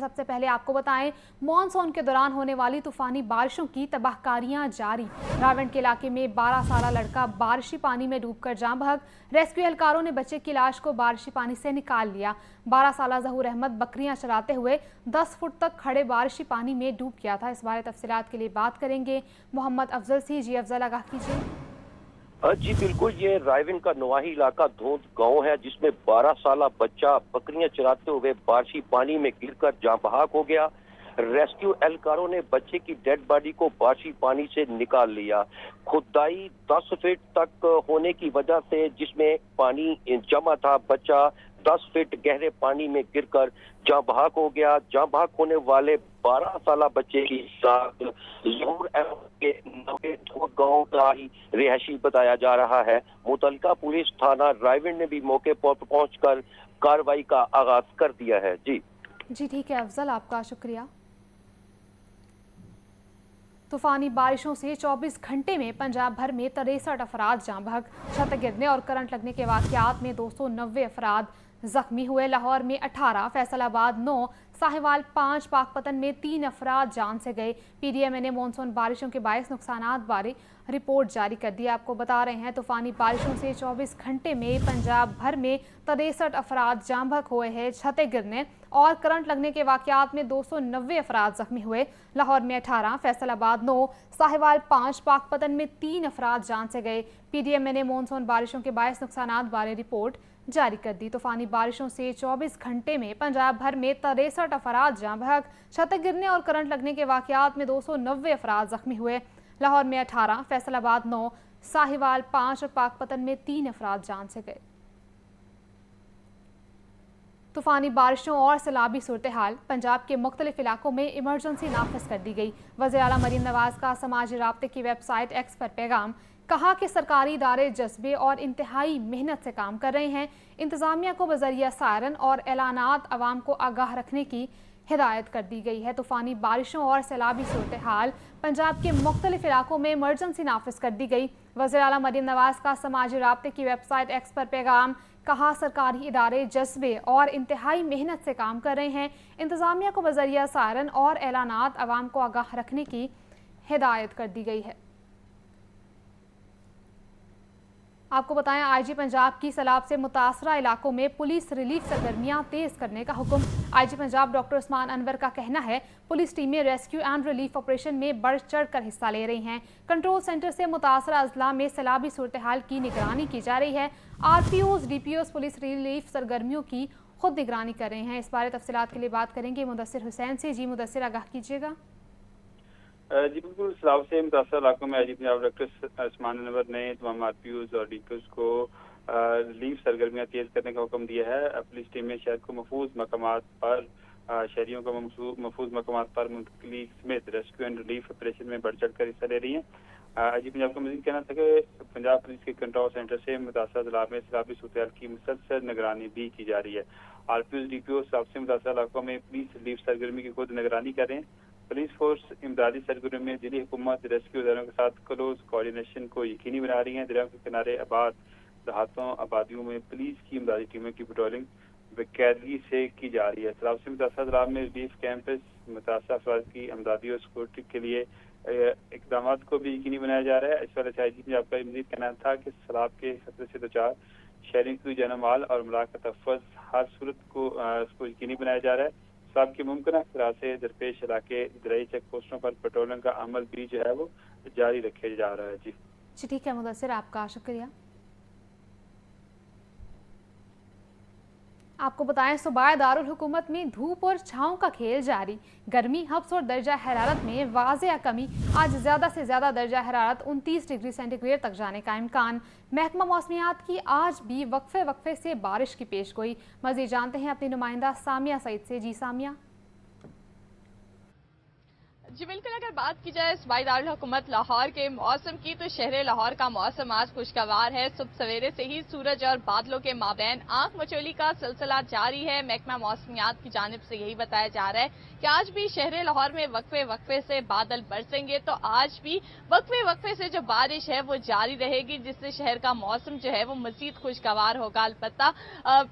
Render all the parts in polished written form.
सबसे पहले आपको बताएं, मॉनसून के दौरान होने वाली तूफानी बारिशों की तबाहकारियां जारी। रावण के इलाके में 12 साला लड़का बारिशी पानी में डूबकर जान बहक। रेस्क्यू एहलकारों ने बच्चे की लाश को बारिशी पानी से निकाल लिया। 12 साला जहूर अहमद बकरियां चराते हुए 10 फुट तक खड़े बारिशी पानी में डूब गया था। इस बारे तफसीलात के लिए बात करेंगे मोहम्मद अफजल से। जी अफजल, आगाह कीजिए। जी बिल्कुल, ये रायविन का नवाही इलाका धोंद गांव है, जिसमें 12 साला बच्चा बकरियां चराते हुए बारिशी पानी में गिरकर जाँ बहक हो गया। रेस्क्यू एहलकारों ने बच्चे की डेड बॉडी को बारिशी पानी से निकाल लिया। खुदाई 10 फीट तक होने की वजह से, जिसमें पानी जमा था, बच्चा 10 फीट गहरे पानी में गिरकर जाँ बहक हो गया। जाँ बहक होने वाले 12 साला बच्चे की साथ जहूर अहमद के गांव का ही रिहायशी बताया जा रहा है। मुतलका पुलिस थाना रायविन ने भी मौके पर पहुंचकर कार्रवाई का आगाज कर दिया है। जी ठीक है अफजल, आपका शुक्रिया। तूफानी बारिशों से 24 घंटे में पंजाब भर में 63 अफराद जाँ बहक। छत गिरने और करंट लगने के वाकयात में 290 अफराद जख्मी हुए। लाहौर में 18, फैसलाबाद 9, साहिवाल 5, पाकपतन में 3 अफराद जान से गए। पीडीएमए ने मानसून बारिशों के बायस नुकसानात बारे रिपोर्ट जारी कर दी। आपको बता रहे हैं, तूफानी बारिशों से 24 घंटे में पंजाब भर में 63 अफराद जाँ बहक हुए हैं। छतें गिरने और करंट लगने के वाकयात में 290 अफराद जख्मी हुए। लाहौर में 18, फैसलाबाद 9, साहिवाल 5, पाकपतन में 3 अफराद जान से गए। पीडीएमए ने मानसून बारिशों के बायस नुकसानात बारे रिपोर्ट जारी कर दी। तूफानी बारिशों से 24 घंटे में पंजाब भर में 63 अफराद जाँ बहक। छतें गिरने और करंट लगने के वाकयात में 290 अफराद जख्मी हुए। लाहौर में 18, फैसलाबाद 9, साहिवाल 5 और पाकपतन में 3 अफराद जान से गए। तूफानी बारिशों और सैलाबी सूरत हाल, पंजाब के मुख्तलिफ इलाकों में इमरजेंसी नाफिज कर दी गई। वज़ीर आला मरीम नवाज का समाजी राब्ते की वेबसाइट एक्स पर पैगाम, कहा कि सरकारी इदारे जज्बे और इंतहाई मेहनत से काम कर रहे हैं। इंतज़ामिया को बज़रिया सायरन और ऐलानात अवाम को आगाह रखने की हिदायत कर दी गई है। तूफानी बारिशों और सैलाबी सूरत हाल, पंजाब के मुख्तलिफ इलाकों में इमरजेंसी नाफिज कर दी गई। वज़ीर आला मरीम नवाज का समाजी राब्ते की वेबसाइट एक्स पर पैगाम, कहा सरकारी इदारे जज्बे और इंतहाई मेहनत से काम कर रहे हैं। इंतज़ामिया को बज़रिया सायरन और ऐलानात अवाम को आगाह रखने की हिदायत कर दी गई है। आपको बताएं, आईजी पंजाब की सलाह से मुतासरा इलाकों में पुलिस रिलीफ सरगर्मियां तेज करने का हुक्म। आईजी पंजाब डॉक्टर उस्मान अनवर का कहना है, पुलिस टीमें रेस्क्यू एंड रिलीफ ऑपरेशन में बढ़ चढ़ कर हिस्सा ले रही हैं। कंट्रोल सेंटर से मुतासरा अजला में सैलाबी सूरत हाल की निगरानी की जा रही है। आरपीओज, डीपीओज पुलिस रिलीफ सरगर्मियों की खुद निगरानी कर रहे हैं। इस बारे तफसीलात के लिए बात करेंगे मुदस्सिर हुसैन से। जी मुदस्सिर, आगाह कीजिएगा। जी बिल्कुल, सलाब से मुतासर इलाकों में आईजी पंजाब डॉक्टर उस्मान अनवर ने तमाम आरपीओज और डीपीओज को रिलीफ सरगर्मियां तेज करने का हुक्म दिया है। पुलिस टीमें शहर को महफूज मकामात पर शहरियों को महफूज मकामात पर मुंतकिली समेत रेस्क्यू एंड रिलीफ ऑपरेशन में बढ़ चढ़ कर हिस्सा ले रही हैं। आईजी पंजाब का मजीद कहना था कि पंजाब पुलिस के कंट्रोल सेंटर से मुतासर जिला में सैलाबी सूरत की मुसलसल निगरानी भी की जा रही है। आरपीओज, डीपीओ सलाब से मुतासर इलाकों में पुलिस रिलीफ सरगर्मी की खुद निगरानी कर रहे हैं। पुलिस फोर्स इमदादी सरगर्मी में जिली हुकूमत रेस्क्यू इदारों के साथ क्लोज कोऑर्डिनेशन को यकीनी बना रही है। दरियाओं के किनारे आबाद देहातों आबादियों में पुलिस की इमदादी टीमों की पेट्रोलिंग बेकायदगी से की जा रही है। सलाब से मुतासर जिला में रिलीफ कैंपस मुतासर अफराद की इमदादी और सिक्योरिटी के लिए इकदाम को भी यकीनी बनाया जा रहा है। इस वाले से आईजी पंजाब का मजीद कहना था कि सैलाब के खतरे से दो चार शहरियों की जान माल और मलाक का तहफ़्फ़ुज़ हर सूरत को यकीनी बनाया जा रहा है। सैलाब के मुमकिन खतरा से दरपेश इलाके दरियाई चेक पोस्टों पर पेट्रोलिंग का अमल भी जो है वो जारी रखे जा रहा है। जी ठीक है मुदस्सिर, आपका शुक्रिया। आपको बताएं, सूबाई दारुल हुकूमत में धूप और छाँव का खेल जारी। गर्मी, हब्स और दर्जा हरारत में वाज़ेह कमी। आज ज़्यादा से ज़्यादा दर्जा हरारत 29 डिग्री सेंटीग्रेड तक जाने का इम्कान। महकमा मौसमियात की आज भी वक्फे वक्फे से बारिश की पेश गोई। मज़ीद जानते हैं अपनी नुमाइंदा सामिया सईद से। जी सामिया। जी बिल्कुल, अगर बात की जाए सूबाई दारुल हुकूमत लाहौर के मौसम की तो शहर लाहौर का मौसम आज खुशगवार है। सुबह सवेरे से ही सूरज और बादलों के माबैन आंख मचोली का सिलसिला जारी है। महकमा मौसमियात की जानिब से यही बताया जा रहा है कि आज भी शहर लाहौर में वक्फे वक्फे से बादल बरसेंगे, तो आज भी वक्फे वक्फे से जो बारिश है वो जारी रहेगी, जिससे शहर का मौसम जो है वो मजीद खुशगवार होगा। अलबत्ता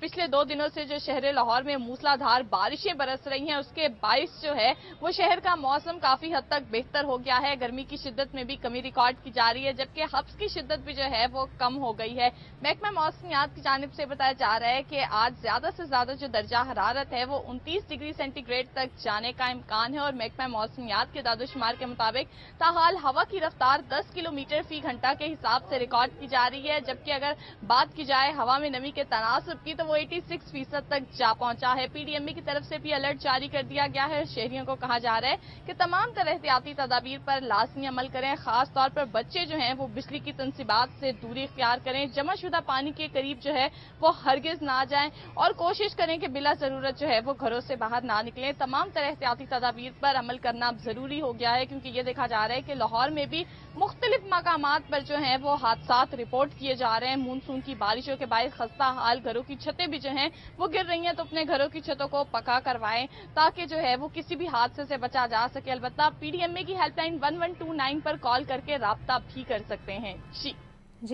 पिछले 2 दिनों से जो शहर लाहौर में मूसलाधार बारिशें बरस रही हैं, उसके बायस जो है वो शहर का मौसम काफी हद तक बेहतर हो गया है। गर्मी की शिद्दत में भी कमी रिकॉर्ड की जा रही है, जबकि हब्स की शिद्दत भी जो है वो कम हो गई है। महकमा मौसमियात की जानिब से बताया जा रहा है कि आज ज्यादा से ज्यादा जो दर्जा हरारत है वो 29 डिग्री सेंटीग्रेड तक जाने का इम्कान है। और महकमा मौसमियात के दादोशुमार के मुताबिक ताहाल हवा की रफ्तार 10 किलोमीटर फी घंटा के हिसाब से रिकॉर्ड की जा रही है, जबकि अगर बात की जाए हवा में नमी के तनासब की तो वो 86% तक जा पहुंचा है। पीडीएमए की तरफ से भी अलर्ट जारी कर दिया गया है। शहरियों को कहा जा रहा है कि तमाम तरह एहतियाती तदाबीर पर लाजमी अमल करें। खास तौर पर बच्चे जो हैं वो बिजली की तनसीबात से दूरी इख्तियार करें। जमाशुदा पानी के करीब जो है वो हरगिज ना जाएं और कोशिश करें कि बिला जरूरत जो है वो घरों से बाहर ना निकलें। तमाम तरह एहतियाती तदाबीर पर अमल करना अब जरूरी हो गया है, क्योंकि ये देखा जा रहा है कि लाहौर में भी मुख्तलिफ मकामात पर जो है वो हादसात रिपोर्ट किए जा रहे हैं। मानसून की बारिशों के बायस खस्ता हाल घरों की छतें भी जो हैं वो गिर रही हैं, तो अपने घरों की छतों को पक्का करवाएं ताकि जो है वो किसी भी हादसे से बचा जा सके। अलबत्ता पीडीएमए की हेल्पलाइन 1129 पर कॉल करके राब्ता भी कर सकते हैं। जी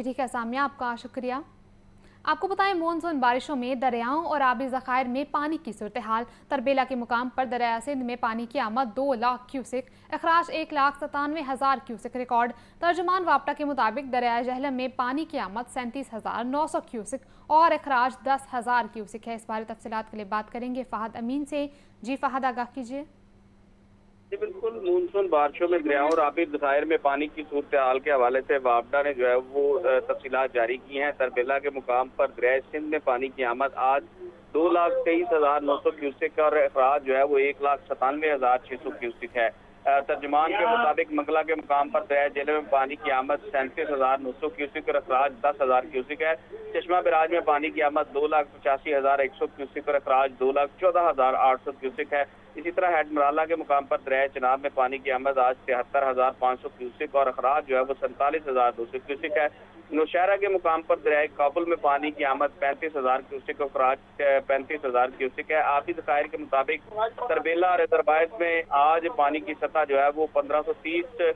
ठीक है सामिया, आपका शुक्रिया। आपको बताएं, मानसून बारिशों में दरियाओं और आबी ज़खायर में पानी की सूरत हाल। तरबेला के मुकाम पर दरिया सिंध में पानी की आमद 2 लाख क्यूसिक, अखराज 1,97,000 क्यूसिक रिकॉर्ड। तर्जुमान वापटा के मुताबिक दरिया जहलम में पानी की आमद 37,900 क्यूसिक और अखराज 10,000 क्यूसिक है। इस बारे तफसीलात के लिए बात करेंगे फ़हद अमीन से। जी फ़हद, आगाह कीजिए। जी बिल्कुल, मानसून बारिशों में दरियाओं और आबी ज़खायर में पानी की सूरत हाल के हवाले से वापडा ने जो है वो तफसीलात जारी की हैं। तरबेला के मुकाम पर दरिया सिंध में पानी की आमद आज 2,23,900 क्यूसिक और अखराज जो है वो 1,97,600 क्यूसिक है। तर्जुमान के मुताबिक मंगला के मुकाम पर दरिया जेलम में पानी की आमद 37,900 क्यूसिक और अखराज 10,000 क्यूसिक है। चश्मा बराज में पानी की आमद 2,85,100 क्यूसिक और अखराज 2,14,800 क्यूसिक है। इसी तरह हेड मराला के मुकाम पर दरिया चिनाब में पानी की आमद आज 73,500 क्यूसिक और अखराज जो है वो 47,200 क्यूसिक है। नौशहरा के मुकाम पर दरिया काबुल में पानी की आमद 35,000 क्यूसिक और अखराज 35,000 क्यूसिक है। आबी ज़खायर के मुताबिक तरबेला रिजर्वायर में आज पानी की सतह जो है वो 1530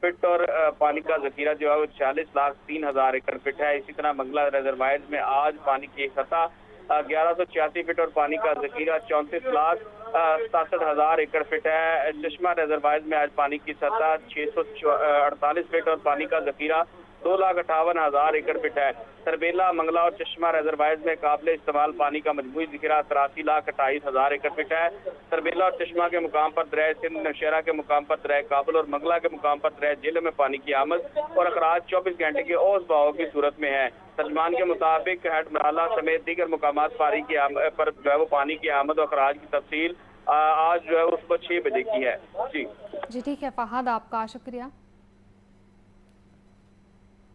फीट और पानी का जखीरा जो है वो 40,03,000 एकड़ फीट है। इसी तरह मंगला रिजर्वायर में आज पानी की सतह 1186 फीट और पानी का जखीरा 34,67,000 एकड़ फीट है। चश्मा रिजर्वायर में आज पानी की सतह 648 फीट और पानी का जखीरा 2,58,000 एकड़ फीट है। तरबेला, मंगला और चश्मा रिजर्वायर में काबिल इस्तेमाल पानी का मजमूई जखीरा 83,28,000 एकड़ फीट है। तरबेला और चश्मा के मुकाम पर दरिया सिंध, नौशहरा के मुकाम पर दरिया काबुल और मंगला के मुकाम पर दरिया जेलम में पानी की आमद और अखराज 24 घंटे के औसत बहाव की सूरत में है। तर्जुमान के मुताबिक हेड मराला समेत दीगर मुकामात पर जो है वो पानी की आमद और अखराज की तफसील आज जो है वो सुबह 6 बजे की है। जी ठीक है फ़हद, आपका शुक्रिया।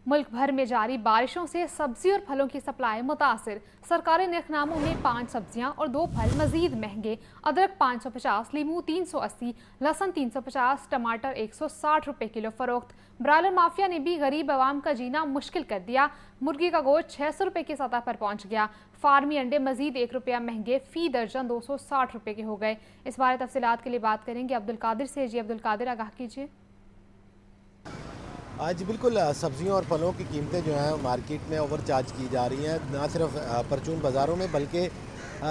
मुल्क भर में जारी बारिशों से सब्जी और फलों की सप्लाई मुतासिर। सरकारी निर्खनामों में 5 सब्जियां और 2 फल मजीद महंगे। अदरक 550, लीमू 380, लहसुन 350, टमाटर 160 रुपए किलो फरोख्त। ब्रायलर माफिया ने भी गरीब आवाम का जीना मुश्किल कर दिया। मुर्गी का गोश्त 600 रुपए की सतह पर पहुंच गया। फार्मी अंडे मजीद 1 रुपया महंगे, फी दर्जन 260 रुपए के हो गए। इस बारे तफसीलात के लिए बात करेंगे अब्दुल कादिर से। जी अब्दुल कादिर, आगाह कीजिए। जी बिल्कुल, सब्जियों और फलों की कीमतें जो हैं मार्केट में ओवर चार्ज की जा रही हैं। ना सिर्फ परचून बाज़ारों में बल्कि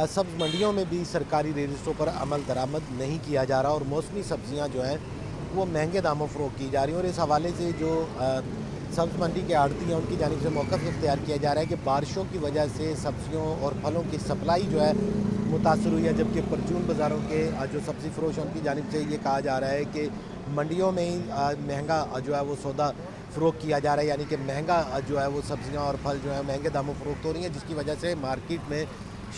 सब्ज़ मंडियों में भी सरकारी रजिस्ट्रों पर अमल दरामद नहीं किया जा रहा और मौसमी सब्जियां जो हैं वो महंगे दामों फ़रोख्त की जा रही हैं। और इस हवाले से जो सब्ज़ मंडी के आड़ती हैं उनकी जानिब से मौक़िफ़ इख्तियार किया जा रहा है कि बारिशों की वजह से सब्जियों और फलों की सप्लाई जो है मुतासर हुई है, जबकि परचून बाज़ारों के जो सब्ज़ी फ़रोश हैं उनकी जानिब से ये कहा जा रहा है कि मंडियों में ही महंगा जो है वो सौदा फ़रोख्त किया जा रहा है, यानी कि महंगा जो है वो सब्जियां और फल जो है महंगे दामों फ़रोख्त हो रही हैं, जिसकी वजह से मार्केट में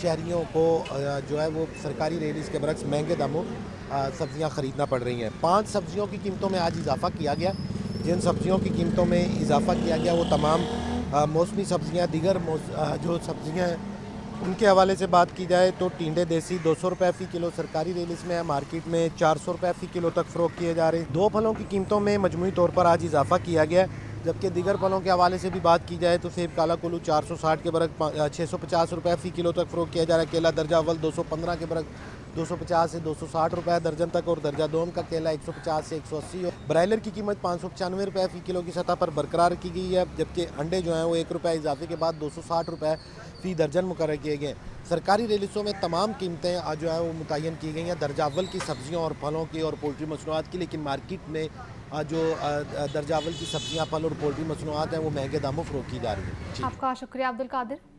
शहरियों को जो है वो सरकारी रेट्स के बरक्स महंगे दामों सब्जियां ख़रीदना पड़ रही हैं। 5 सब्जियों की कीमतों में आज इजाफ़ा किया गया। जिन सब्जियों की कीमतों में इजाफ़ा किया गया वो तमाम मौसमी सब्जियां, दीगर जो सब्जियां ان के हवाले से बात की जाए तो टिंडे देसी 200 रुपये फ़ी किलो सरकारी रेलिस में है, मार्केट में 400 रुपये फ़ी किलो तक फ़रोख्त किए जा रहे हैं। दो फलों की कीमतों में मजमूई तौर पर आज इजाफा किया गया है, जबकि दीगर फलों के हवाले से भी बात की जाए तो सेब काला कुल्लू 460 के बरक 650 रुपये फ़ी किलो तक फ़रोख्त किया जा रहा है। केला दर्जा अव्वल 215 के बरक 250 से 260 रुपये दर्जन तक, और दर्जा दोम का केला 150 से 180। और ब्रायलर की कीमत 595 रुपये फ़ी किलो की सतह पर बरकरार की गई है, जबकि अंडे जो हैं वो 1 रुपये इजाफे के बाद 260 रुपये फ़ी दर्जन मुकर्रर किए गए। सरकारी रेलिसों में तमाम कीमतें आज जो है वो मुतय्यन की गई हैं दर्जा अव्वल की सब्जियों और फलों की और पोल्ट्री मसनूआत की, लेकिन मार्केट में जो दर्जा अव्वल की सब्जियां, फल और पोल्ट्री मसनूआत हैं वो महंगे दामों फ़रोख्त की जा रही हैं। जी। आपका शुक्रिया अब्दुल कादिर।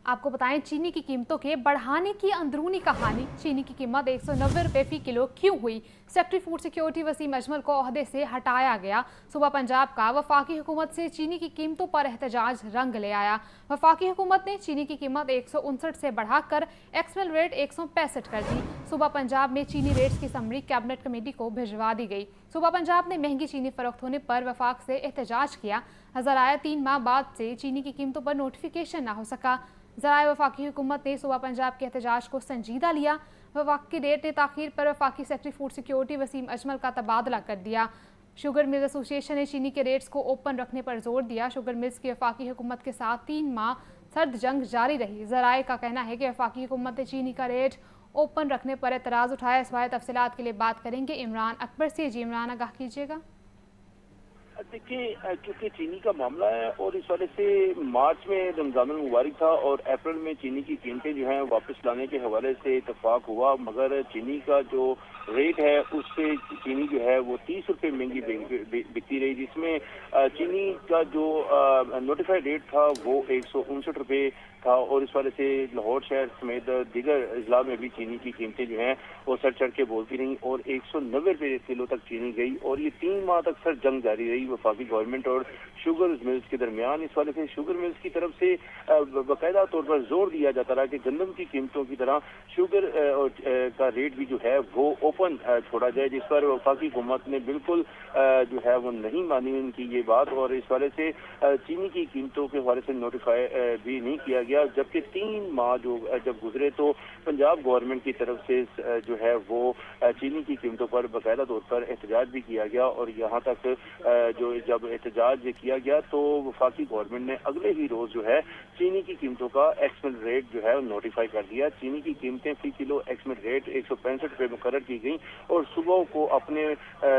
आपको बताएं चीनी की कीमतों के बढ़ाने की अंदरूनी कहानी। चीनी की कीमत 190 रुपये फ़ी किलो क्यों हुई? Secretary food security Wasim Ajmal को ओहदे से हटाया गया। सूबा पंजाब का वफाकी हुकूमत से चीनी की कीमतों पर एहतजाज रंग ले आया। वफाकी हुकूमत ने चीनी की कीमत 159 से बढ़ाकर एक्समेल रेट 165 कर दी। सूबा पंजाब में चीनी रेट्स की समरी कैबिनेट कमेटी को भिजवा दी गई। सूबा पंजाब ने महंगी चीनी फरोख्त होने पर वफाक से एहतजाज किया। ज़राया 3 माह बाद से चीनी की कीमतों पर नोटिफिकेशन ना हो सका। ज़राए वफाकी हुकूमत ने सूबा पंजाब के एहतजाज को संजीदा लिया। वफाकी रेट ने ताख़ीर पर वफाकी secretary food security Wasim Ajmal का तबादला कर दिया। शुगर मिल्स एसोसिएशन ने चीनी के रेट्स को ओपन रखने पर जोर दिया। शुगर मिल्स की वफाकी हुकूमत के साथ 3 माह सर्द जंग जारी रही। ज़राए का कहना है कि वफाकी हुकूमत ने चीनी का रेट ओपन रखने पर एतराज़ उठाया। इस बारे तफसीलात के लिए बात करेंगे इमरान अकबर से। जी इमरान, आगाह कीजिएगा। देखिए, क्योंकि चीनी का मामला है और इस वजह से मार्च में रमजान मुबारक था और अप्रैल में चीनी की कीमतें जो हैं वापस लाने के हवाले से इतफाक हुआ, मगर चीनी का जो रेट है उससे चीनी जो है वो 30 रुपये महंगी बिकती रही, जिसमें चीनी का जो नोटिफाइड रेट था वो 159 रुपये था, और इस वजह से लाहौर शहर समेत दीगर अजला में भी चीनी की कीमतें जो हैं वो सर चढ़ के बोलती रहीं और 190 रुपये किलो तक चीनी गई, और ये 3 माह तक सर जंग जारी रही वफाकी गवर्नमेंट और शुगर मिल्स के दरमियान। इस वजह से शुगर मिल्स की तरफ से बाकायदा तौर पर जोर दिया जाता रहा कि गंदम की कीमतों की तरह शुगर का रेट भी जो है वो ओपन छोड़ा जाए, जिस पर वफाकी हुकूमत ने बिल्कुल जो है वो नहीं मानी उनकी ये बात, और इस वजह से चीनी की कीमतों के हवाले से नोटिफाई भी नहीं किया गया। जबकि 3 माह जब गुजरे तो पंजाब गवर्नमेंट की तरफ से जो है वो चीनी की कीमतों पर बाकायदा तौर पर एहतजाज भी किया गया, और यहाँ तक जो जब एहतजाज किया गया तो वफाकी गवर्नमेंट ने अगले ही रोज जो है चीनी की कीमतों का एक्समेल रेट जो है नोटिफाई कर दिया। चीनी की कीमतें फ़ी किलो एक्समेल रेट 165 रुपये मुकर्रर की गई, और सुबह को अपने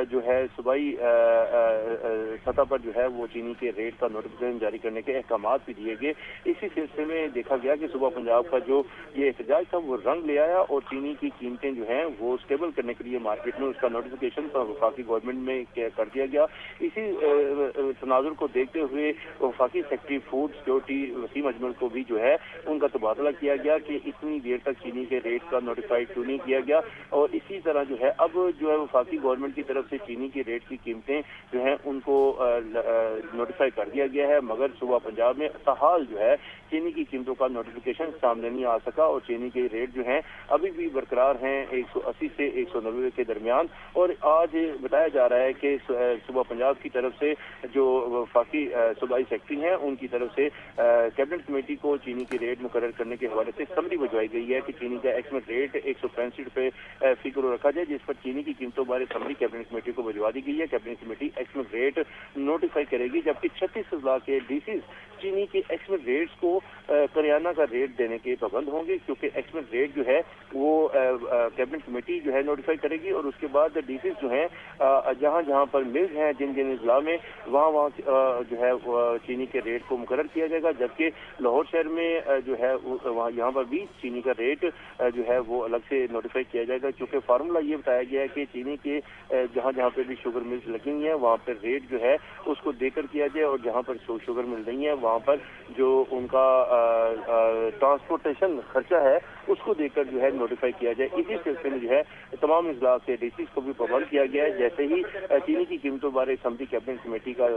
जो है सूबाई सतह पर जो है वो चीनी के रेट का नोटिफिकेशन जारी करने के अहकामात भी दिए गए। इसी सिलसिले में देखा गया कि सुबह पंजाब का जो ये एहतजाज था वो रंग ले आया, और चीनी की कीमतें जो हैं वो स्टेबल करने के लिए मार्केट में उसका नोटिफिकेशन वफाकी गवर्नमेंट में कर दिया गया। इसी तनाजुर को देखते हुए वफाकी secretary food security Wasim Ajmal को भी जो है उनका तबादला किया गया कि इतनी देर तक चीनी के रेट का नोटिफाइड क्यों नहीं किया गया, और इसी तरह जो है अब जो है वफाकी गवर्नमेंट की तरफ से चीनी के रेट की कीमतें जो है उनको नोटिफाई कर दिया गया है, मगर सूबा पंजाब में ताहाल जो है चीनी की कीमतों का नोटिफिकेशन सामने नहीं आ सका, और चीनी के रेट जो हैं अभी भी बरकरार हैं 180 से 190 के दरमियान। और आज बताया जा रहा है कि सूबा पंजाब की तरफ से जो वफाकी सूबाई सेक्रेटरी हैं उनकी तरफ से कैबिनेट कमेटी को चीनी के रेट मुकर्रर करने के हवाले से समरी भिजवाई गई है कि चीनी का एक्समेल रेट 165 रुपये फ़ी किलो रखा जाए, जिस पर चीनी की कीमतों बारे समरी कैबिनेट कमेटी को भिजवा दी गई है। Cabinet committee XML rate notify करेगी, जबकि 36 अजला के डीसीज चीनी के एक्समेल रेट्स को करियाना का रेट देने के पाबंद होंगे, क्योंकि एक्समेल रेट जो है वो कैबिनेट कमेटी जो है नोटिफाई करेगी, और उसके बाद डीसीज जो है जहाँ जहाँ पर मिल्स हैं जिन जिन अजला में वहाँ जो है चीनी के रेट को मुकर्रर किया जाएगा, जबकि लाहौर शहर में जो है वहाँ यहाँ पर भी चीनी का रेट जो है वो अलग से नोटिफाई किया जाएगा, क्योंकि फार्मूला ये बताया गया है कि चीनी के जहाँ जहाँ पे भी शुगर मिल्स लगी हुई हैं वहाँ पर रेट जो है उसको देकर किया जाए, और जहाँ पर शुगर मिल नहीं है वहाँ पर जो उनका ट्रांसपोर्टेशन खर्चा है उसको देकर जो है नोटिफाई किया जाए। इसी सिलसिले में जो है तमाम अजला से डीसीज को भी पाबंद किया गया है। जैसे ही चीनी की कीमतों बारे समरी कैबिनेट कमेटी का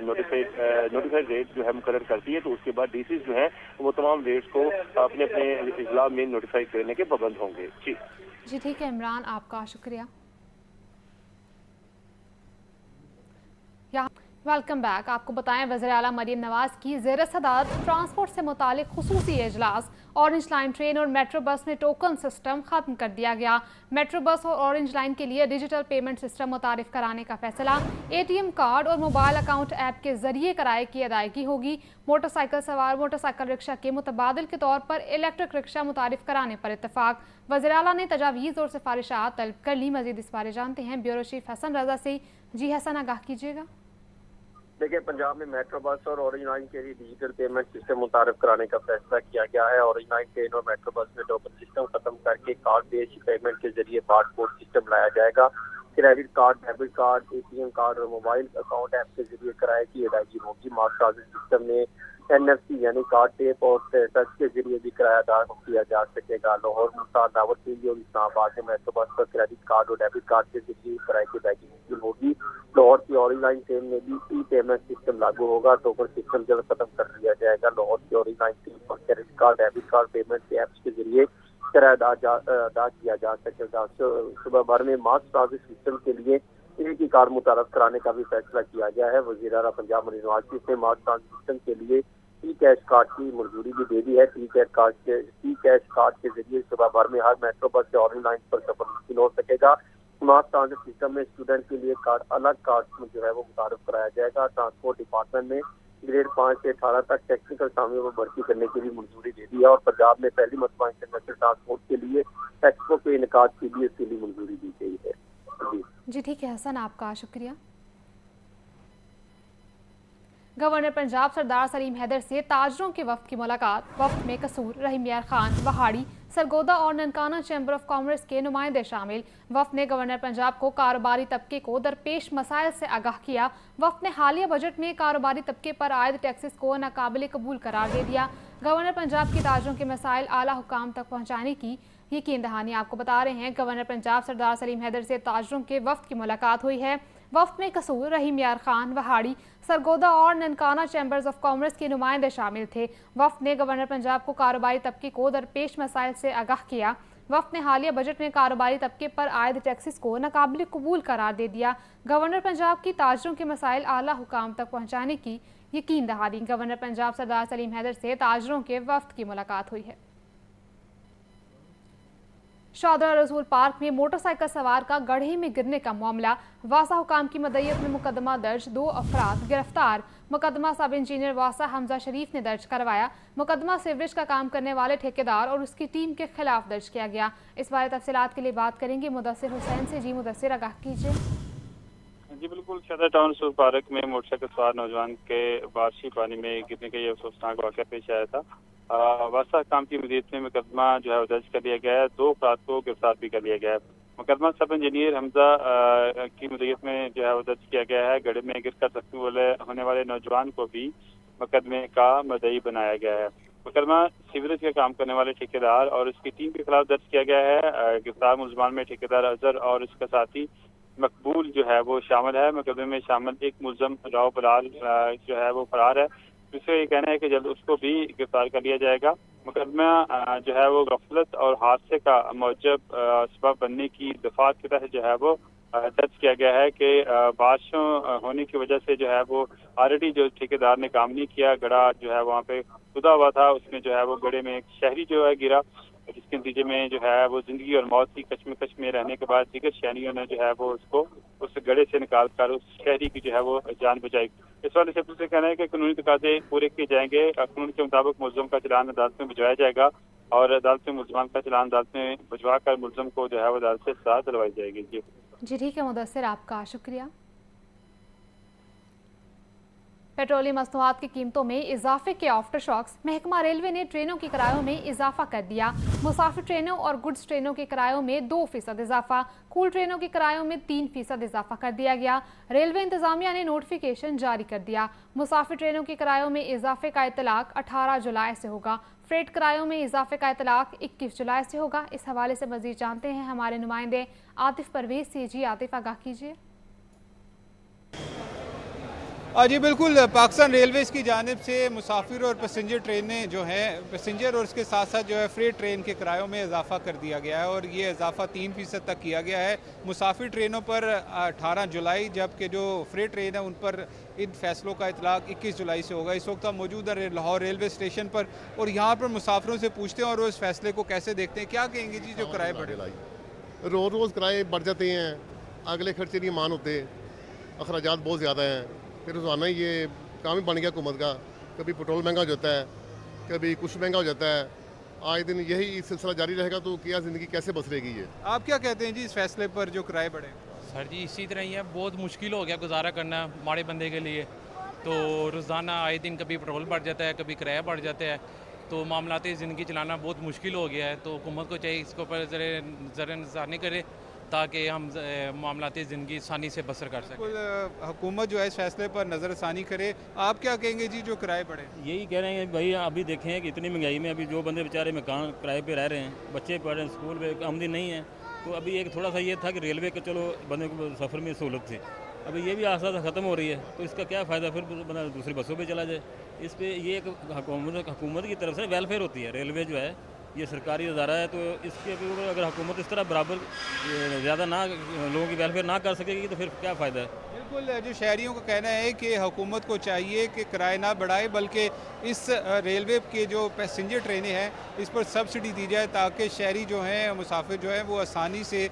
नोटिफाइड रेट जो है मुकर्रर करती है, तो उसके बाद डीसीज जो है वो तमाम रेट्स को अपने अपने अजला में नोटिफाई करने के पाबंद होंगे। जी ठीक है इमरान, आपका शुक्रिया। Welcome back. आपको बताएं, वज़ीर आला मरीम नवाज की ज़ेर सदारत ट्रांसपोर्ट से मुतालिक खुसूसी इजलास। ऑरेंज लाइन ट्रेन और मेट्रो बस में टोकन सिस्टम ख़त्म कर दिया गया। मेट्रो बस और ऑरेंज लाइन के लिए डिजिटल पेमेंट सिस्टम मुतारिफ कराने का फैसला। ATM कार्ड और मोबाइल अकाउंट ऐप के ज़रिए किराए की अदायगी होगी। मोटरसाइकिल सवार मोटरसाइकिल रिक्शा के मुतबादिल के तौर पर इलेक्ट्रिक रिक्शा मुतारिफ कराने पर इत्तफाक। वज़ीर आला ने तजावीज़ और सिफारिशात तलब कर ली। मज़ीद इस बारे जानते हैं ब्यूरो चीफ हसन रजा से। जी हसन, आगाह कीजिएगा। देखिए, पंजाब में मेट्रो बस और ऑरेंज लाइन के लिए डिजिटल पेमेंट सिस्टम मुतारिफ कराने का फैसला किया गया है। ऑरेंज लाइन ट्रेन और मेट्रो बस में टोकन सिस्टम खत्म करके कार्ड बेस्ड पेमेंट के जरिए बारकोड सिस्टम लाया जाएगा। Credit card, debit card, ATM card और मोबाइल अकाउंट ऐप के जरिए किराए की अदायगी होगी। मास ट्रांजिट सिस्टम में NFC यानी कार्ड टेप और टच के जरिए भी किराया अदा किया जा सकेगा। लाहौर, मुल्तान, रावलपिंडी और इस्लामाबाद में मेट्रो बस पर क्रेडिट कार्ड और डेबिट कार्ड के जरिए किराए की अदायगी मुमकिन होगी। लाहौर की ऑरेंज लाइन ट्रेन में भी ई-पेमेंट सिस्टम लागू होगा। टोकन सिस्टम जल्द खत्म कर दिया जाएगा। लाहौर की ऑरेंज लाइन ट्रेन पर credit card, debit card payment के ऐप्स के जरिए किराया अदा किया जा सकेगा। सुबह भर में मास ट्रांजिट सिस्टम के लिए एक ही कार्ड मुतारफ कराने का भी फैसला किया गया है। वज़ीर आला पंजाब मरीम नवाज ने मास ट्रांजिट सिस्टम के लिए कैश कार्ड की मंजूरी भी दे दी है। कैश कार्ड के जरिए सुबह भर में हर मेट्रो बस से ऑरेंज लाइन पर सफर मुमकिन हो सकेगा। मास ट्रांजिट सिस्टम में स्टूडेंट के लिए कार्ड अलग कार्ड जो है वो मुतारफ कराया जाएगा। ट्रांसपोर्ट डिपार्टमेंट ने ग्रेड 5 से 18 तक टेक्निकल सामियों में भर्ती करने की भी मंजूरी दे दी है और पंजाब में पहली मरतबा इंटरनेशनल ट्रांसपोर्ट के लिए एक्सपो के इनकाद की भी इसके लिए मंजूरी दी गई है। जी ठीक है हसन, आपका शुक्रिया। गवर्नर पंजाब सरदार सलीम हैदर से ताजरों के वफ्द की मुलाकात। वफ्द में कसूर, रहीम यार खान, वहाड़ी, सरगोदा और ननकाना चैम्बर ऑफ कॉमर्स के नुमाइंदे शामिल। वफ्द ने गवर्नर पंजाब को कारोबारी तबके को दरपेश मसाइल से आगाह किया। वफ्द ने हालिया बजट में कारोबारी तबके पर आयद टैक्सेस को नाकाबिल कबूल करार दे दिया। गवर्नर पंजाब की ताजरों के मसाइल आला हुकाम तक पहुँचाने की यकीन दहानी आपको बता रहे हैं। गवर्नर पंजाब सरदार सलीम हैदर से ताजरों के वफ्द की मुलाकात हुई है। वफ्द में कसूर, रहीम यार खान, वहाड़ी, सरगोदा और ननकाना चैम्बर्स ऑफ कॉमर्स के नुमाइंदे शामिल थे। वफ्द ने गवर्नर पंजाब को कारोबारी तबके को दरपेश मसाइल से आगाह किया। वफ्द ने हालिया बजट में कारोबारी तबके पर आयद टैक्सेस को नाकाबिल कबूल करार दे दिया। गवर्नर पंजाब की ताजरों के मसाइल आला हुकाम तक पहुँचाने की यकीन दहानी। गवर्नर पंजाब सरदार सलीम हैदर से ताजरों के वफ्द की मुलाकात हुई है। शादरा रसूल पार्क में मोटरसाइकिल सवार का गड्ढे में गिरने का मामला। वासा हुकाम की मदयत में मुकदमा दर्ज, 2 अफराद गिरफ्तार। मुकदमा सब इंजीनियर वासा हमजा शरीफ ने दर्ज करवाया। मुकदमा सीवरेज का काम करने वाले ठेकेदार और उसकी टीम के खिलाफ दर्ज किया गया। इस बारे तफसीलात के लिए बात करेंगे मुदस्सिर हुसैन से। जी मुदस्सिर, आगाह कीजिए। जी बिल्कुल, शादरा टाउन रसूल पार्क में मोटरसाइकिल सवार नौजवान के बारिशी पानी में गिरने का ये अफसोसनाक वाक़या पेश आया था। वासा काम की मदीद में मुकदमा जो है दर्ज कर लिया गया है। 2 अफराद को गिरफ्तार भी कर लिया गया है। मुकदमा सब इंजीनियर हमजा की मदीद में जो है वो दर्ज किया गया है। गड्ढे में गिर कर जख्मी होने वाले नौजवान को भी मुकदमे का मदई बनाया गया है। मुकदमा सीवरेज का काम करने वाले ठेकेदार और उसकी टीम के खिलाफ दर्ज किया गया है। गिरफ्तार मुलजमान में ठेकेदार अजहर और उसका साथी मकबूल जो है वो शामिल है। मुकदमे में शामिल एक मुलजम राव बलाल जो है वो फरार है। इससे ये कहना है कि जल्द उसको भी गिरफ्तार कर लिया जाएगा। मुकदमा जो है वो गफलत और हादसे का मौजब सबब बनने की दफात के तहत जो है वो दर्ज किया गया है कि बारिशों होने की वजह से जो है वो ऑलरेडी जो ठेकेदार ने काम नहीं किया, गड़ा जो है वहाँ पे खुदा हुआ था, उसमें जो है वो गड्ढे में एक शहरी जो है गिरा, जिसके नतीजे में जो है वो जिंदगी और मौत की कश्मकश में रहने के बाद दीगर शहरियों ने जो है वो उसको उस गड्ढे से निकाल कर उस शहरी की जो है वो जान बचाई। इस वाले से पुलिस से कहना है कि कानूनी तकाजे पूरे किए जाएंगे। कानून के मुताबिक मुलजम का चलान अदालत में भिजवाया जाएगा और अदालत में मुलजमान का चलान अदालत में भिजवा कर मुलजम को जो है वो अदालत से सजा दिलवाई जाएगी। जी ठीक है मुदस्सिर, आपका शुक्रिया। पेट्रोलियम मसनूआत की कीमतों में इजाफे के आफ्टर शॉक्स। महकमा रेलवे ने ट्रेनों के किरायों में इजाफा कर दिया। मुसाफिर ट्रेनों और गुड्स ट्रेनों के किरायों में 2% इजाफा, कूल ट्रेनों के किरायों में 3% इजाफा कर दिया गया। रेलवे इंतजामिया ने नोटिफिकेशन जारी कर दिया। मुसाफिर ट्रेनों के किरायों में इजाफे का इतलाक 18 जुलाई से होगा। फ्रेट किरायों में इजाफे का इतलाक 21 जुलाई से होगा। इस हवाले से मजीद जानते हैं हमारे नुमाइंदे आतिफ परवेज से। जी आतिफ, आगाह कीजिए। जी बिल्कुल, पाकिस्तान रेलवेज़ की जानिब से मुसाफिर और पैसेंजर ट्रेनें जो हैं, पैसेंजर और उसके साथ साथ जो है फ्रेट ट्रेन के किरायों में इजाफा कर दिया गया है और ये इजाफा 3% तक किया गया है। मुसाफिर ट्रेनों पर 18 जुलाई, जबकि जो फ्रेट ट्रेन है उन पर इन फैसलों का इतलाक 21 जुलाई से होगा। इस वक्त हम मौजूद है लाहौर रेलवे स्टेशन पर और यहाँ पर मुसाफिरों से पूछते हैं और वो इस फैसले को कैसे देखते हैं। क्या कहेंगे जी, जो किराए बढ़े? रोज़ रोज़ किराए बढ़ जाते हैं, अगले खर्चे नहीं मान होते, अखराजात बहुत ज़्यादा हैं, फिर रोज़ाना ये काम ही बन गया हुकूमत का। कभी पेट्रोल महंगा हो जाता है, कभी कुछ महंगा हो जाता है। आज दिन यही सिलसिला जारी रहेगा तो क्या ज़िंदगी कैसे बसरेगी ये? आप क्या कहते हैं जी इस फैसले पर जो किराए बढ़े? सर जी इसी तरह ही है, बहुत मुश्किल हो गया गुजारा करना माड़े बंदे के लिए। तो रोज़ाना आए दिन कभी पेट्रोल बढ़ जाता है, कभी किराया बढ़ जाता है, तो मामलाती ज़िंदगी चलाना बहुत मुश्किल हो गया है। तो हुकूमत को चाहिए इसके ऊपर ज़रा नज़र करे ताकि हम मामलाती ज़िंदगी आसानी से बसर कर सकें। हुकूमत जो है इस फैसले पर नज़रसानी करे। आप क्या कहेंगे जी जो किराए बढ़े? यही कह रहे हैं भाई, अभी देखें कि इतनी महंगाई में अभी जो बंदे बेचारे मकान किराए पे रह रहे हैं, बच्चे पढ़ रहे हैं, स्कूल में आमदनी नहीं है, तो अभी एक थोड़ा सा ये था कि रेलवे का चलो बंदे को सफ़र में सहूलत थी, अभी ये भी आस्ता ख़त्म हो रही है, तो इसका क्या फ़ायदा, फिर बंदा दूसरी बसों पे चला जाए। इस पर ये एक हुकूमत की तरफ से वेलफेयर होती है। रेलवे जो है ये सरकारी अदारा है, तो इसके ऊपर अगर हुकूमत इस तरह बराबर ज़्यादा ना लोगों की वेलफेयर ना कर सकेगी तो फिर क्या फ़ायदा है। बिल्कुल, जो शहरियों का कहना है कि हुकूमत को चाहिए कि किराए ना बढ़ाए, बल्कि इस रेलवे के जो पैसेंजर ट्रेनें हैं इस पर सब्सिडी दी जाए ताकि शहरी जो हैं, मुसाफिर जो हैं, वो आसानी से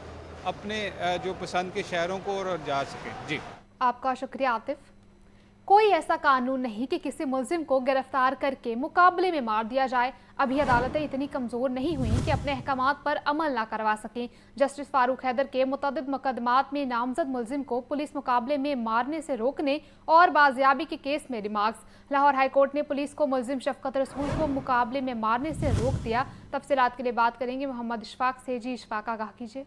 अपने जो पसंद के शहरों को और जा सकें। जी आपका शुक्रिया आतिफ। कोई ऐसा कानून नहीं कि किसी मुलजिम को गिरफ्तार करके मुकाबले में मार दिया जाए। अभी अदालतें इतनी कमज़ोर नहीं हुई कि अपने अहकामात पर अमल ना करवा सकें। जस्टिस फारूक हैदर के मुतअद्दिद मुकदमात में नामजद मुलजिम को पुलिस मुकाबले में मारने से रोकने और बाजियाबी के केस में रिमार्क्स। लाहौर हाई कोर्ट ने पुलिस को मुलजिम शफकत रसूल को मुकाबले में मारने से रोक दिया। तफसीलात के लिए बात करेंगे मोहम्मद इशफाक से। जी इशफाक, आगाह कीजिए।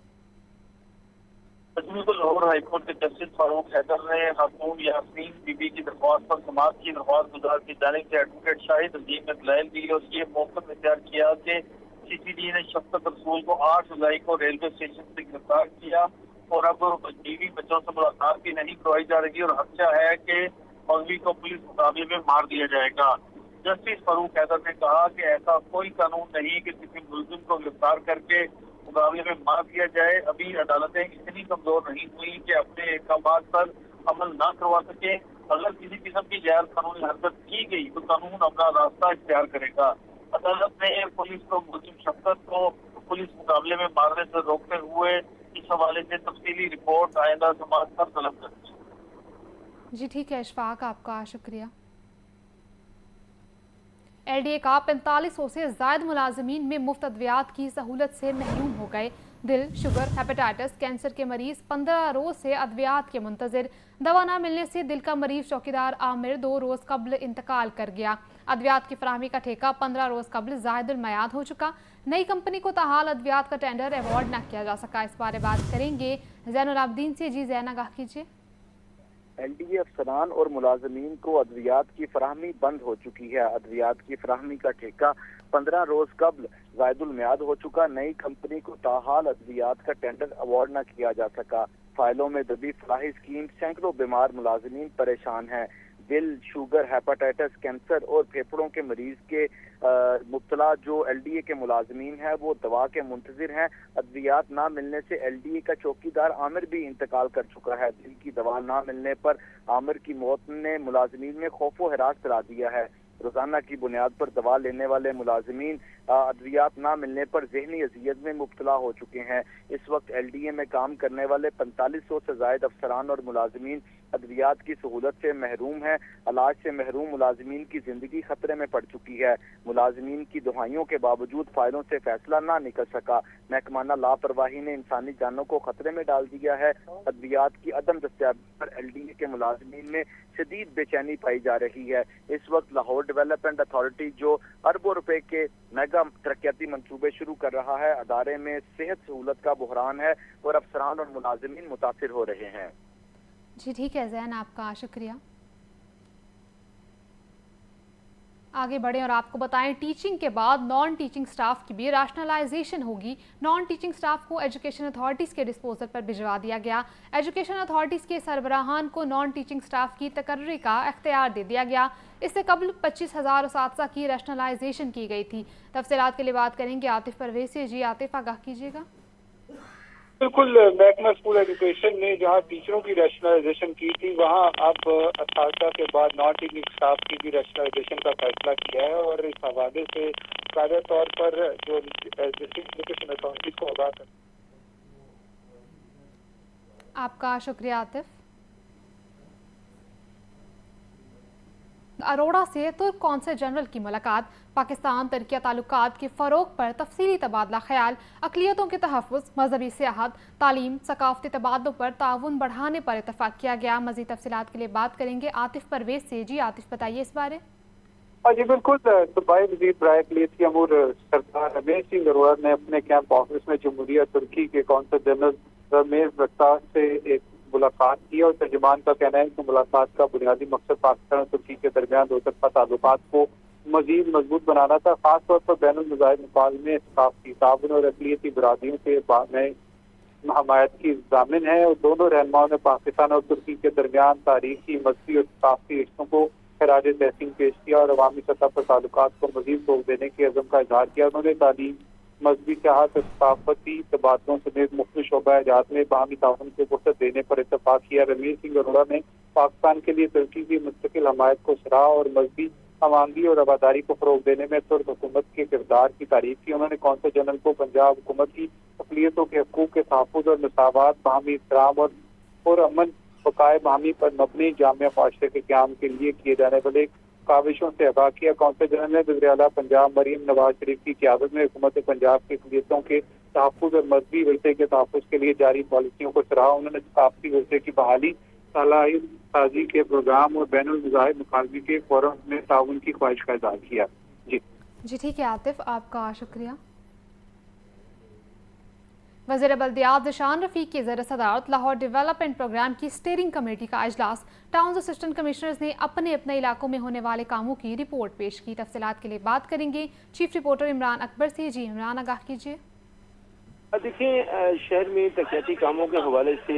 बिल्कुल, लाहौर हाईकोर्ट के जस्टिस फारूक हैदर ने खातून यास्मीन बीबी की दरख्वास्त पर समाअत की। दरख्वास्त गुजार की जानिब से एडवोकेट शाहिद अजीम ने दलाइल दी और ये मौक़िफ़ इख्तियार किया कि CCD ने शफकत रसूल को 8 जुलाई को रेलवे स्टेशन से गिरफ्तार किया और अब बीवी बच्चों से मुलाकात भी नहीं करवाई जा रही और खदशा है कि मौलवी को पुलिस मुकाबले में मार दिया जाएगा। जस्टिस फारूक हैदर ने कहा कि ऐसा कोई कानून नहीं कि किसी मुलजिम को गिरफ्तार करके मुकाबले में मार दिया जाए। अभी अदालतें इतनी कमजोर नहीं हुई कि अपने अहकामात पर अमल न करवा सके। अगर किसी किस्म की गैर कानूनी हरकत की गई तो कानून अपना रास्ता इख्तियार करेगा। अदालत ने पुलिस को मुलजिम शफकत को पुलिस मुकाबले में मारने से रोकते हुए इस हवाले से तफसीली रिपोर्ट आइंदा समाअत पर तलब कर दी। जी ठीक है इशफाक, आपका शुक्रिया। LDA का 4500 से ज़ायद मुलाजमीन में मुफ्त अद्वियात की सहूलत से महरूम हो गए। दिल, शुगर, हेपेटाइटिस, कैंसर के मरीज 15 रोज़ से अद्वियात के मुंतज़िर। दवा न मिलने से दिल का मरीज चौकीदार आमिर 2 रोज़ कबल इंतकाल कर गया। अद्वियात की फराहमी का ठेका 15 रोज़ कबल ज़ायदुल मयाद हो चुका। नई कंपनी को ताहाल अद्वियात का टेंडर अवार्ड न किया जा सका। इस बारे बात करेंगे ज़ैनुल आबदीन से। जी ज़ैन, आगाह कीजिए। LDA अफसरान और मुलाजमीन को अद्वियात की फराहमी बंद हो चुकी है। अद्वियात की फराहमी का ठेका 15 रोज कबल ज़ायदुल मियाद हो चुका। नई कंपनी को ताहाल अद्वियात का टेंडर अवार्ड न किया जा सका। फाइलों में दबी फलाही स्कीम, सैकड़ों बीमार मुलाजमीन परेशान हैं। दिल, शुगर, हेपेटाइटिस, कैंसर और फेफड़ों के मरीज के मुब्तला जो LDA के मुलाजमीन हैं वो दवा के मुंतजिर हैं। अद्वियात ना मिलने से LDA का चौकीदार आमिर भी इंतकाल कर चुका है। दिल की दवा ना मिलने पर आमिर की मौत ने मुलाजमीन में खौफ व हिरास फैला दिया है। रोजाना की बुनियाद पर दवा लेने वाले मुलाजमीन अद्वियात ना मिलने पर जहनी अजियत में मुब्तला हो चुके हैं। इस वक्त LDA में काम करने वाले 4500 से जायद अफसरान और मुलाजमीन अद्वियात की सहूलत से महरूम है। इलाज से महरूम मुलाजमीन की जिंदगी खतरे में पड़ चुकी है। मुलाजमीन की दुहाइयों के बावजूद फाइलों से फैसला ना निकल सका। महकमाना लापरवाही ने इंसानी जानों को खतरे में डाल दिया है। अद्वियात की अदम दस्तयाबी पर LDA के मुलाजमीन में शदीद बेचैनी पाई जा रही है। इस वक्त लाहौर डेवलपमेंट अथॉरिटी जो अरबों रुपए के मेगा तरक्याती मंसूबे शुरू कर रहा है, अदारे में सेहत सहूलत का बहरान है और अफसरान और मुलाजमीन मुतासिर हो रहे हैं। जी ठीक है ज़ैन, आपका शुक्रिया। आगे बढ़ें और आपको बताएं, टीचिंग के बाद नॉन टीचिंग स्टाफ की भी रैशनलाइजेशन होगी। नॉन टीचिंग स्टाफ को एजुकेशन अथॉरिटीज़ के डिस्पोजल पर भिजवा दिया गया। एजुकेशन अथॉरिटीज़ के सरबराहान को नॉन टीचिंग स्टाफ की तकर्री का इख्तियार दे दिया गया। इससे कबल 25,000 उसातिज़ा की रैशनलाइजेशन की गई थी। तफसीलात के लिए बात करेंगे आतिफ परवेज से। जी आतिफ, आगाह कीजिएगा। बिल्कुल, महकमा स्कूल एजुकेशन ने जहां टीचरों की रैशनलाइजेशन की थी, वहां अब असातिज़ा के बाद नॉन टीचिंग स्टाफ की भी रैशनलाइजेशन का फैसला किया है और इस हवाले से कायदा तौर पर जो डिस्ट्रिक्ट एजुकेशन अथॉरिटी को आगाह कर। आपका शुक्रिया आतिफ। अरोड़ा से तुर्क कौंसल जनरल की मुलाकात। पाकिस्तान तुर्किया ताल्लुकात के फ़रोग पर तफसीली तबादला ख्याल। अक़लियतों के तहफ़्फ़ुज़, मजहबी सियाहत, तालीम, सकाफ़ती तबादलों पर ताउन बढ़ाने पर इतफ़ाक़ किया गया। मज़ीद तफसीलात के लिए बात करेंगे आतिफ परवेज से। जी आतिफ, बताइए इस बारे। जी बिल्कुल, सूबाई वज़ीर बराए अक़लियती अमूर सरदार रमेश सिंह अरोड़ा ने अपने कैंप ऑफिस में जमहूरिया तुर्की के कौंसल जनरल रमेश बख्तार से एक मुलाकात की और तर्जुमान का कहना है कि मुलाकात का बुनियादी मकसद पाकिस्तान और तुर्की के दरमियान दो तरफा ताल्लुकात को मजीद मजबूत बनाना था। खासतौर पर बैनुल मज़ाहिब मुकालमे, सकाफ़ती ताउन और अक़लियती बरादरियों के हमायत की ज़ामिन है। और दोनों रहनुमाओं ने पाकिस्तान और तुर्की के दरमियान तारीखी, मजहबी और सकाफ़ती रिश्तों को खराज तहसीन पेश किया और अवामी सतह पर ताल्लुकात को मजीद फ़रोग़ देने के अज़म का इज़हार किया। उन्होंने तालीम, मजहबी सियाहत और सकाफती तबादलों समेत मुख्तलिफ शोबा-ए-जात में बाहमी ताउन को वसअत देने पर इत्तफ़ाक़ किया। रमेश सिंह अरोड़ा ने पाकिस्तान के लिए तुर्की की मुस्तकिल हमायत को सराहा और मजहबी अवामी और आबादारी को फ़रोग़ देने में तुर्क हुकूमत के किरदार की तारीफ की। उन्होंने कौंसल जनरल को पंजाब हुकूमत की अक़लियतों के हकूक़ के तहफ़्फ़ुज़ और मसावत, बाहमी एहतराम और अमन बकाए बाहमी पर मबनी जामिया माशरे के क़याम के लिए किए जाने वाले काविशों से आगाह किया। कौंसल जनरल ने वज़ीर आला पंजाब मरीम नवाज शरीफ की क़यादत में हुकूमत पंजाब की अक़लियतों के तहफ़्फ़ुज़ और मजहबी वर्से के तहफ़्फ़ुज़ के लिए जारी पॉलिसियों को सराहा। उन्होंने सकाफ़ती वर्से की बहाली, सलाहियत साजी के प्रोग्राम और बैनुल मज़ाहिब मुकालमे के फ़ोरम में ताउन की ख्वाहिश का इज़हार किया। जी ठीक है आतिफ, आपका शुक्रिया। वज़ीर बल्दियात ज़ीशान रफ़ीक की ज़ेर सदारत लाहौर डेवलपमेंट प्रोग्राम की स्टीयरिंग कमेटी का इजलास। टाउन असिस्टेंट कमिश्नर्स ने अपने अपने इलाकों में होने वाले कामों की रिपोर्ट पेश की। तफसीलात के लिए बात करेंगे चीफ रिपोर्टर इमरान अकबर से। जी इमरान, आगाह कीजिए। देखिए, शहर में तरक्याती कामों के हवाले से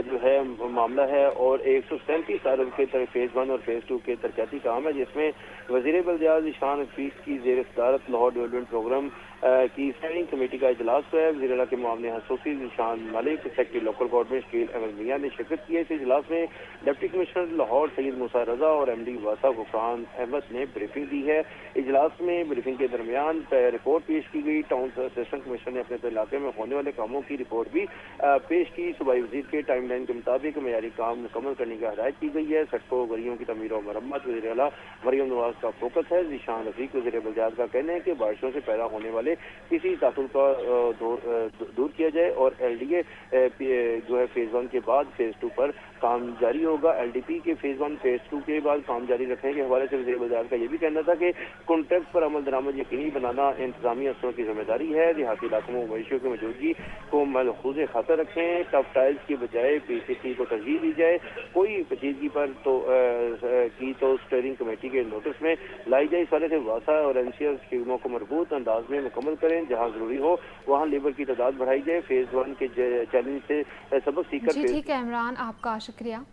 जो है मामला है और 137 अरब के फेज़ 1 और फेज़ 2 के तरक्याती काम है, जिसमें वज़ीर बल्दियात ज़ीशान रफ़ीक की ज़ेर सदारत लाहौर डेवलपमेंट प्रोग्राम की स्टैंडिंग कमेटी का इजलास हुआ है। वज़ीर आला के मामले खसूसी Zeeshan Malik, secretary local government Shakeel Ahmed Mian ने शिरकत की है। इस इजलास में डिप्टी कमिश्नर लाहौर सैयद मूसा रजा और MD वासा गुफरान अहमद ने ब्रीफिंग दी है। इजलास में ब्रीफिंग के दरमियान रिपोर्ट पेश की गई। टाउन असिस्टेंट कमिश्नर ने अपने इलाके में होने वाले कामों की रिपोर्ट भी पेश की। सूबाई वज़ीर के टाइमलाइन के मुताबिक मयारी काम मुकम्मल करने की हिदायत की गई है। सड़कों, गलियों की तमीर और मरम्मत वज़ीर आला मरियम नवाज का फोकस है। ज़ीशान रफ़ीक वज़ीर बल्दियात का कहना है कि बारिशों से पैदा होने वाले किसी तासुर का दूर किया जाए और LDA जो है फेज़ 1 के बाद फेज़ 2 पर काम जारी होगा। LDP के फेज़ 1 फेज़ 2 के बाद काम जारी रखने के हवाले से वज़ीर बल्दियात का ये भी कहना था कि कॉन्ट्रैक्ट पर अमल दरामद यकीनी बनाना इंतजामी अफसरों की जिम्मेदारी है। देहाती इलाकों में मवेशियों की मौजूदगी को मलहूज़ खातर रखें। टफ टाइल्स की बजाय PCT को तरजीह दी जाए। कोई पेचीदगी पर तो स्टीयरिंग कमेटी के नोटिस में लाई जाए। इस वाले से वासा और NCR स्कीमों को मरबूत अंदाज में मुकम्मल करें। जहाँ जरूरी हो वहाँ लेबर की तादाद बढ़ाई जाए। फेज़ 1 के चैलेंज से सबक सीखकर। जी ठीक है इमरान, आपका शुक्रिया।